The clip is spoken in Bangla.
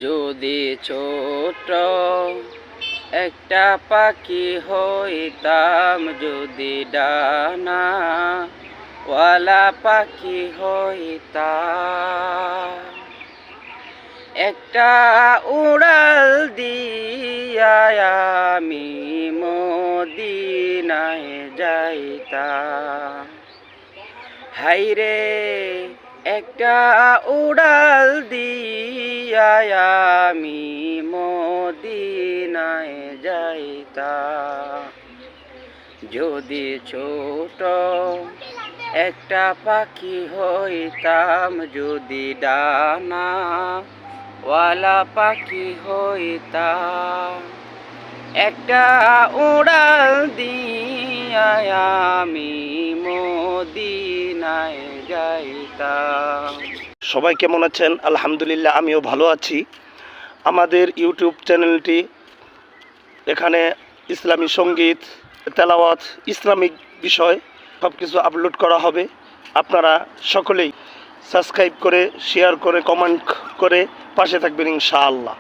যদি ছোট একটা পাখি হইতাম, যদি ডানা ওয়ালা পাখি হইতাম, একটা উড়াল দিয়া আমি মদিনায় যাইতাম। হাইরে একটা উড়াল দিয়া আমি মদিনায় যাইতাম। যদি ছোট একটা পাখি হইতাম, যদি ডানা ওয়ালা পাখি হইতাম, একটা উড়াল দিয়া আমি মদিনায় যাইতাম। সবাই কেমন আছেন? আলহামদুলিল্লাহ, আমিও ভালো আছি। আমাদের ইউটিউব চ্যানেলটি, এখানে ইসলামী সঙ্গীত, তেলাওয়াত, ইসলামিক বিষয় সব কিছু আপলোড করা হবে। আপনারা সকলেই সাবস্ক্রাইব করে, শেয়ার করে, কমেন্ট করে পাশে থাকবেন ইনশাআল্লাহ।